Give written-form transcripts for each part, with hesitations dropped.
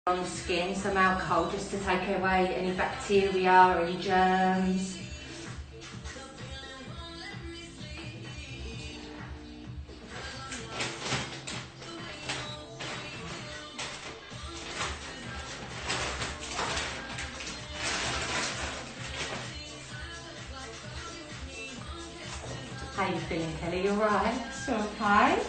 on the skin, some alcohol just to take away any bacteria or any germs. How you feeling, Kelly? You alright? It's okay.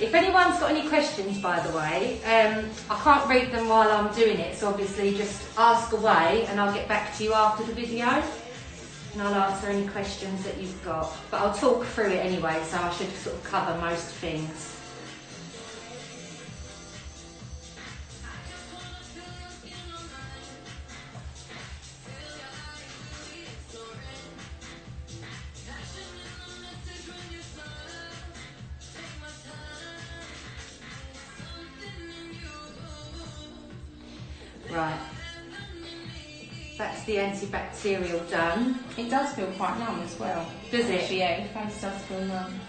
If anyone's got any questions, by the way, I can't read them while I'm doing it, so obviously just ask away and I'll get back to you after the video and I'll answer any questions that you've got. But I'll talk through it anyway, so I should sort of cover most things. Right, that's the antibacterial done. It does feel quite numb as well. Does it? Actually, yeah, your face does feel numb.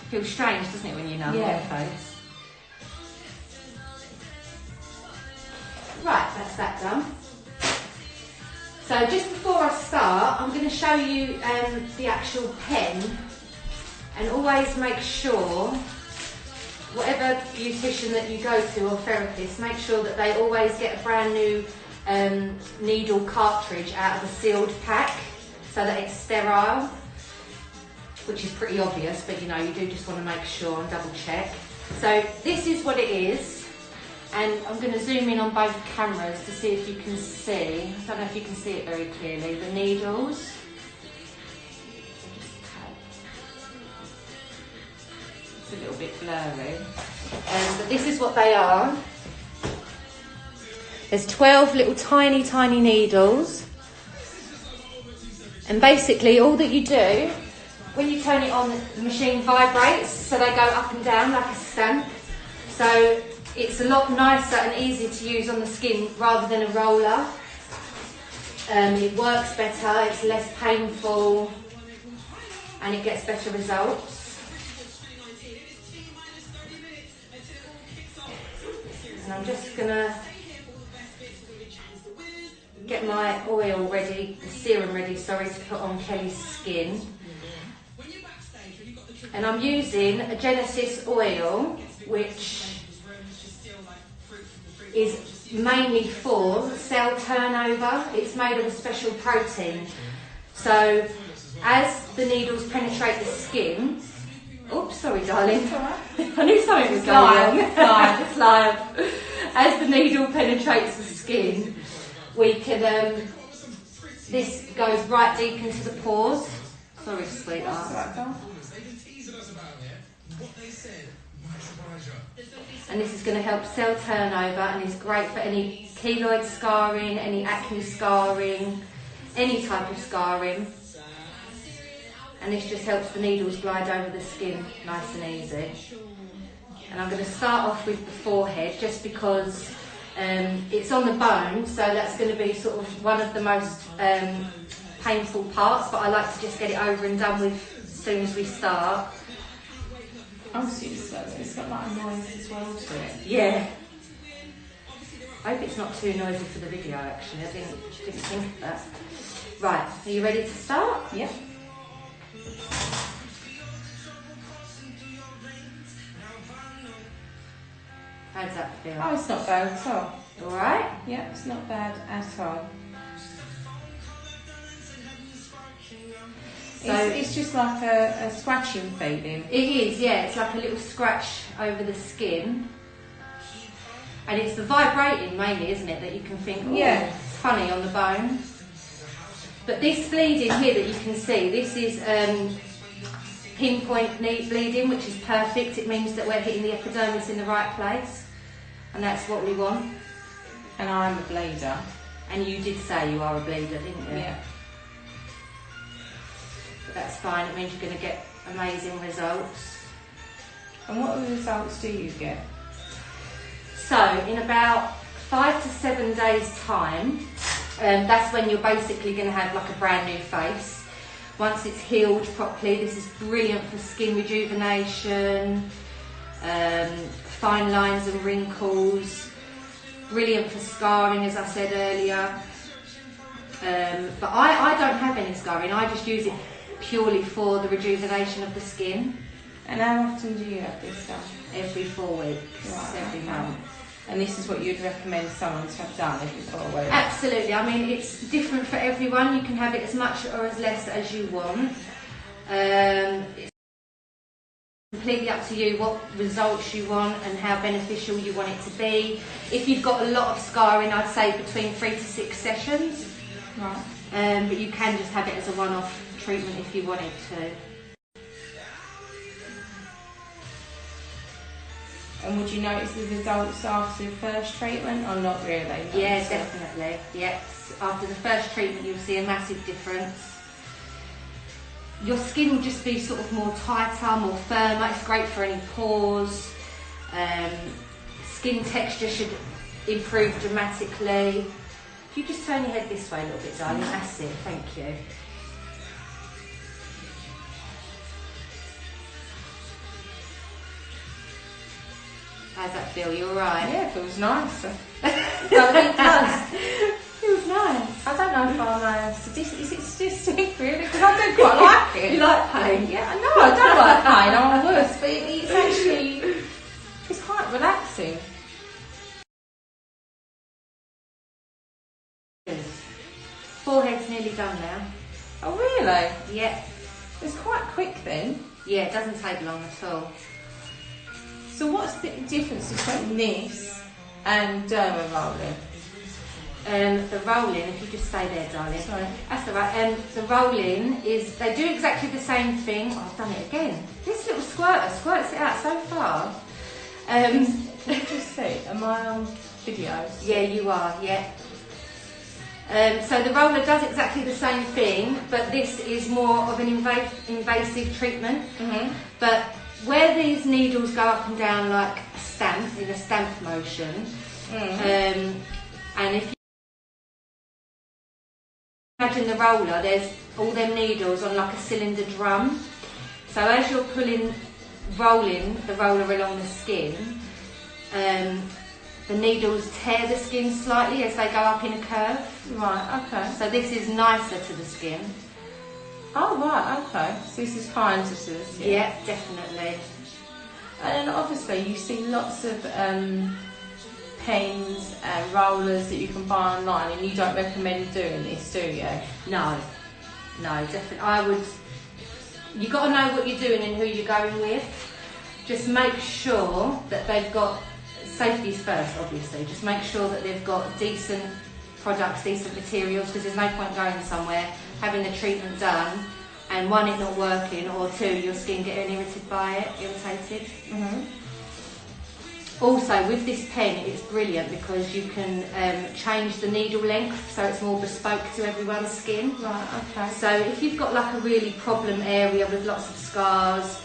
Feels strange, doesn't it, when you're numb on your face? Right, that's that done. So just before I start, I'm going to show you the actual pen, and always make sure, whatever beautician that you go to or therapist, make sure that they always get a brand new needle cartridge out of a sealed pack so that it's sterile, which is pretty obvious, but you know, you do just want to make sure and double check. So this is what it is, and I'm going to zoom in on both cameras to see if you can see. I don't know if you can see it very clearly, the needles. A little bit blurry, but this is what they are. There's 12 little tiny needles, and basically all that you do when you turn it on, the machine vibrates, so they go up and down like a stamp, so it's a lot nicer and easier to use on the skin rather than a roller. It works better, it's less painful, and it gets better results. And I'm just gonna get my oil ready, the serum ready, sorry, to put on Kelly's skin. And I'm using a Genesis oil, which is mainly for cell turnover. It's made of a special protein. So as the needles penetrate the skin, oops, sorry darling. I knew something was going on. It's live. As the needle penetrates the skin, we can, this goes right deep into the pores. Sorry, sweetheart. And this is going to help cell turnover and is great for any keloid scarring, any acne scarring, any type of scarring. And this just helps the needles glide over the skin nice and easy. And I'm going to start off with the forehead just because it's on the bone, so that's going to be sort of one of the most painful parts, but I like to just get it over and done with as soon as we start. Oh, so it's got like a noise as well to it. Yeah. I hope it's not too noisy for the video actually, I didn't think of that. Right, are you ready to start? Yep. How does that feel? Oh, it's not bad at all. Alright? Yep, it's not bad at all. So it's just like a scratching feeling. It is, yeah. It's like a little scratch over the skin. And it's the vibrating mainly, isn't it, that you can think, oh, yeah, it's funny on the bone. But this bleeding here that you can see, this is pinpoint bleeding, which is perfect. It means that we're hitting the epidermis in the right place. And that's what we want. And I'm a bleeder. And you did say you are a bleeder, didn't you? Yeah. But that's fine, it means you're going to get amazing results. And what results do you get? So, in about 5 to 7 days' time, that's when you're basically going to have like a brand new face. Once it's healed properly, this is brilliant for skin rejuvenation, fine lines and wrinkles. Brilliant for scarring, as I said earlier. But I don't have any scarring. I just use it purely for the rejuvenation of the skin. And how often do you have this done? Every 4 weeks, every month. And this is what you'd recommend someone to have done every 4 weeks? Absolutely. I mean, it's different for everyone. You can have it as much or as less as you want. It's completely up to you what results you want and how beneficial you want it to be. If you've got a lot of scarring, I'd say between 3 to 6 sessions. Right. But you can just have it as a one-off treatment if you wanted to. And would you notice the results after the first treatment or not really? Yeah, definitely. Yes. After the first treatment, you'll see a massive difference. Your skin will just be sort of more tighter, more firmer. It's great for any pores. Skin texture should improve dramatically. If you just turn your head this way a little bit, darling, that's it. Thank you. How's that feel? You alright? Yeah, it feels nice. It does. Feels nice. I don't know if I'm sadistic. Is it sadistic, really? Because I do quite like it. You like pain? Yeah, no, I don't like pain. I'm worse, but it's actually, it's quite relaxing. Forehead's nearly done now. Oh, really? Yeah. It's quite quick then. Yeah, it doesn't take long at all. So what's the difference between this and derma rolling? The rolling, if you just stay there, darling. Sorry. That's all right. The rolling is, they do exactly the same thing. Oh, I've done it again. This little squirter squirts it out so far. Can you just see? Am I on videos? Yeah, you are, yeah. So the roller does exactly the same thing, but this is more of an invasive treatment. Mm-hmm. But where these needles go up and down like a stamp, in a stamp motion, and if you imagine the roller, there's all them needles on like a cylinder drum. So as you're rolling the roller along the skin, the needles tear the skin slightly as they go up in a curve. Right, okay. So this is nicer to the skin. Oh, right, okay. So this is kinder to the skin. Yeah, definitely. And then obviously you see lots of pens and rollers that you can buy online, and you don't recommend doing this, do you? No, definitely. You've got to know what you're doing and who you're going with. Just make sure that they've got, safety's first obviously, just make sure that they've got decent products, decent materials, because there's no point going somewhere, having the treatment done, and one, it not working, or two, your skin getting irritated by it. Mm-hmm. Also, with this pen, it's brilliant because you can change the needle length so it's more bespoke to everyone's skin. Right, okay. So if you've got like a really problem area with lots of scars,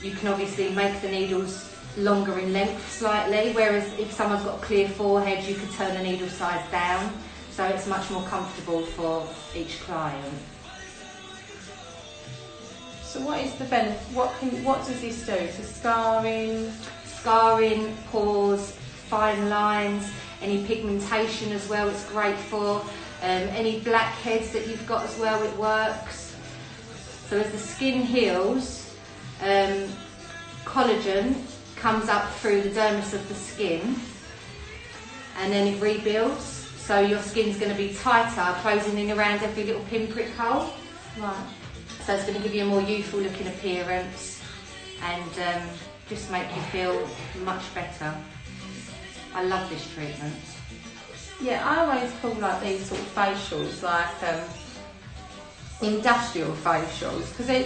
you can obviously make the needles longer in length slightly, whereas if someone's got a clear forehead, you could turn the needle size down, so it's much more comfortable for each client. So what is the benefit? What does this do for scarring, pores, fine lines, any pigmentation as well, it's great for. Any blackheads that you've got as well, it works. So as the skin heals, collagen comes up through the dermis of the skin, and then it rebuilds. So your skin's going to be tighter, closing in around every little pinprick hole. Right. So it's going to give you a more youthful looking appearance and just make you feel much better. I love this treatment. Yeah, I always call like these sort of facials like industrial facials, because I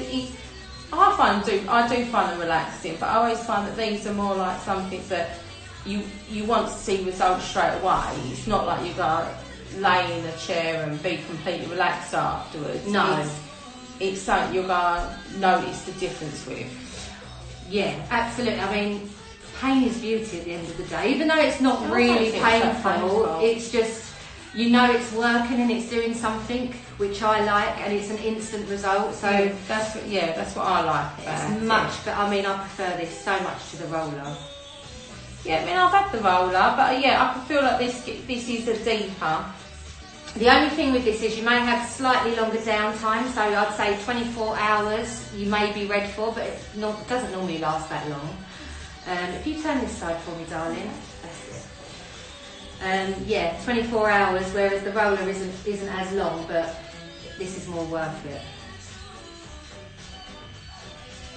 do find them relaxing, but I always find that these are more like something that you want to see results straight away. It's not like you go lay in a chair and be completely relaxed afterwards. No. It's something you're going to notice the difference with. Yeah, absolutely. I mean, pain is beauty at the end of the day. Even though it's not I really don't think it's that painful, painful. it's just, you know it's working and it's doing something, which I like, and it's an instant result. So that's what I like about it's much, but I mean, I prefer this so much to the roller. Yeah, I mean, I've had the roller, but yeah, I can feel like this is a deeper. The only thing with this is you may have slightly longer downtime, so I'd say 24 hours you may be red for, but it doesn't normally last that long. If you turn this side for me, darling. That's it. Yeah, 24 hours, whereas the roller isn't as long, but this is more worth it.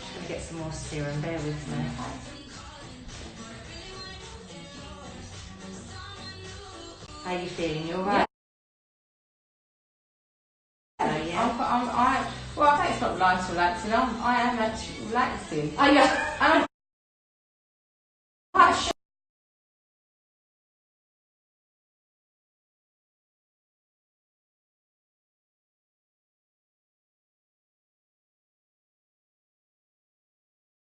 Just going to get some more serum, bear with me. How are you feeling? You alright? Yeah. Well, I think it's not light relaxing. I am actually relaxing. Oh, yeah. And